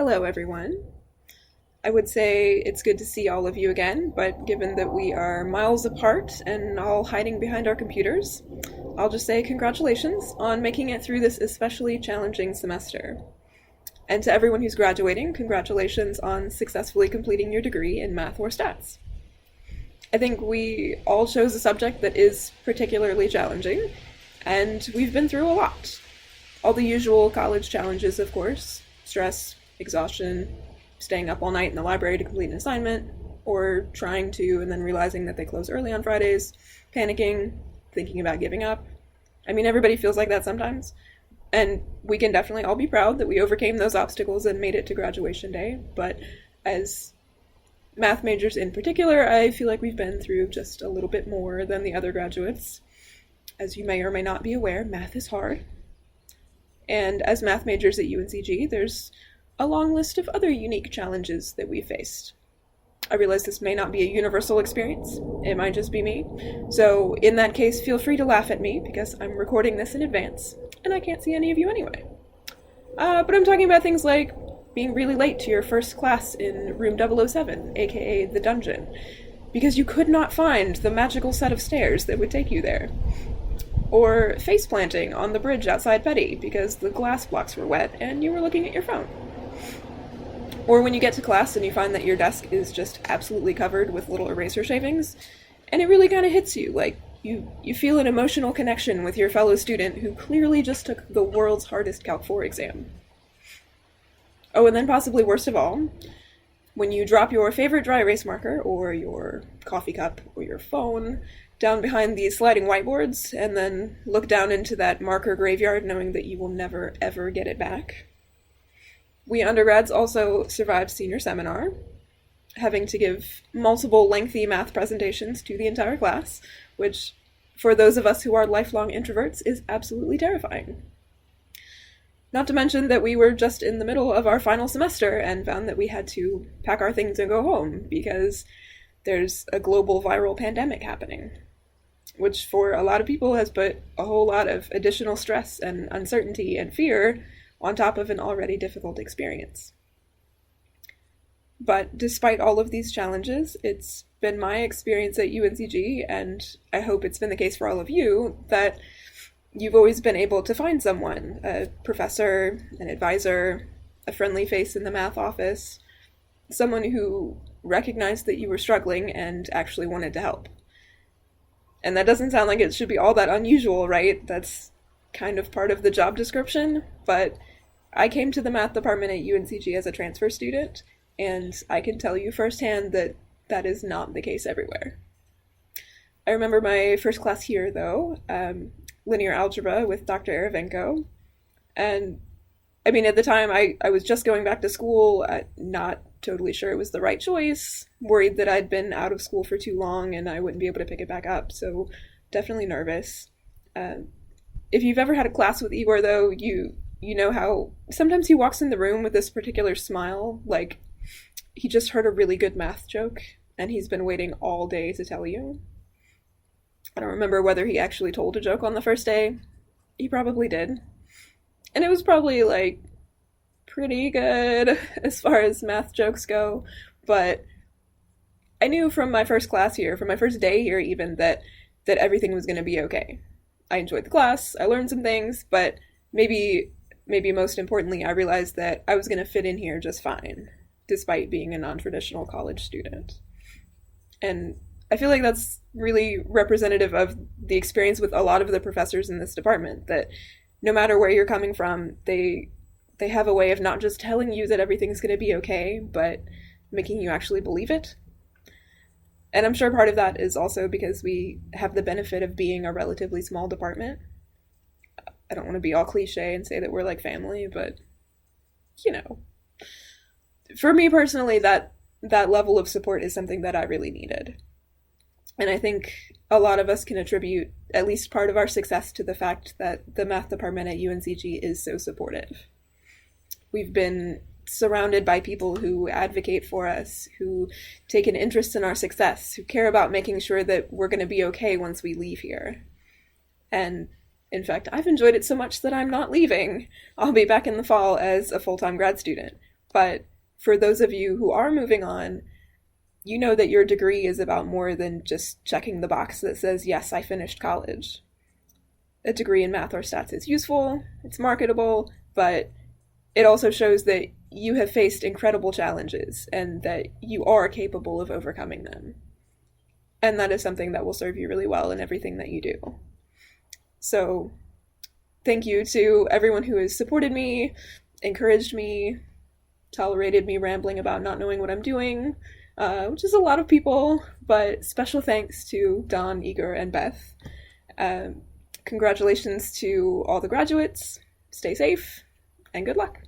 Hello, everyone. I would say it's good to see all of you again, but given that we are miles apart and all hiding behind our computers, I'll just say congratulations on making it through this especially challenging semester. And to everyone who's graduating, congratulations on successfully completing your degree in math or stats. I think we all chose a subject that is particularly challenging, and we've been through a lot. All the usual college challenges, of course: stress, exhaustion, staying up all night in the library to complete an assignment, or trying to and then realizing that they close early on Fridays, panicking, thinking about giving up. I mean, everybody feels like that sometimes, and we can definitely all be proud that we overcame those obstacles and made it to graduation day, but as math majors in particular, I feel like we've been through just a little bit more than the other graduates. As you may or may not be aware, math is hard. And as math majors at UNCG, there's a long list of other unique challenges that we faced. I realize this may not be a universal experience. It might just be me. So in that case, feel free to laugh at me because I'm recording this in advance, and I can't see any of you anyway. But I'm talking about things like being really late to your first class in room 007, aka the dungeon, because you could not find the magical set of stairs that would take you there. Or face planting on the bridge outside Petty because the glass blocks were wet and you were looking at your phone. Or when you get to class and you find that your desk is just absolutely covered with little eraser shavings, and it really kind of hits you, like you feel an emotional connection with your fellow student who clearly just took the world's hardest Calc 4 exam. Oh, and then possibly worst of all, when you drop your favorite dry erase marker, or your coffee cup, or your phone down behind these sliding whiteboards, and then look down into that marker graveyard knowing that you will never, ever get it back. We undergrads also survived senior seminar, having to give multiple lengthy math presentations to the entire class, which, for those of us who are lifelong introverts, is absolutely terrifying. Not to mention that we were just in the middle of our final semester and found that we had to pack our things and go home because there's a global viral pandemic happening, which for a lot of people has put a whole lot of additional stress and uncertainty and fear on top of an already difficult experience. But despite all of these challenges, it's been my experience at UNCG, and I hope it's been the case for all of you, that you've always been able to find someone, a professor, an advisor, a friendly face in the math office, someone who recognized that you were struggling and actually wanted to help. And that doesn't sound like it should be all that unusual, right? That's kind of part of the job description, but I came to the math department at UNCG as a transfer student, and I can tell you firsthand that that is not the case everywhere. I remember my first class here, though, linear algebra with Dr. Eravenko, and I mean, at the time, I was just going back to school, not totally sure it was the right choice, worried that I'd been out of school for too long and I wouldn't be able to pick it back up, so definitely nervous. If you've ever had a class with Igor, though, you know how sometimes he walks in the room with this particular smile, like he just heard a really good math joke, and he's been waiting all day to tell you. I don't remember whether he actually told a joke on the first day. He probably did. And it was probably, like, pretty good as far as math jokes go, but I knew from my first class here, from my first day here even, that everything was going to be okay. I enjoyed the class, I learned some things, but maybe most importantly, I realized that I was going to fit in here just fine, despite being a non-traditional college student. And I feel like that's really representative of the experience with a lot of the professors in this department, that no matter where you're coming from, they have a way of not just telling you that everything's going to be okay, but making you actually believe it. And I'm sure part of that is also because we have the benefit of being a relatively small department. I don't want to be all cliche and say that we're like family, but, you know. For me personally, that level of support is something that I really needed. And I think a lot of us can attribute at least part of our success to the fact that the math department at UNCG is so supportive. We've been surrounded by people who advocate for us, who take an interest in our success, who care about making sure that we're going to be okay once we leave here. And in fact, I've enjoyed it so much that I'm not leaving. I'll be back in the fall as a full-time grad student, But for those of you who are moving on, you know that your degree is about more than just checking the box that says, yes, I finished college. A degree in math or stats is useful, it's marketable, but it also shows that you have faced incredible challenges and that you are capable of overcoming them. And that is something that will serve you really well in everything that you do. So, thank you to everyone who has supported me, encouraged me, tolerated me rambling about not knowing what I'm doing, which is a lot of people, but special thanks to Don, Igor, and Beth. Congratulations to all the graduates. Stay safe, and good luck.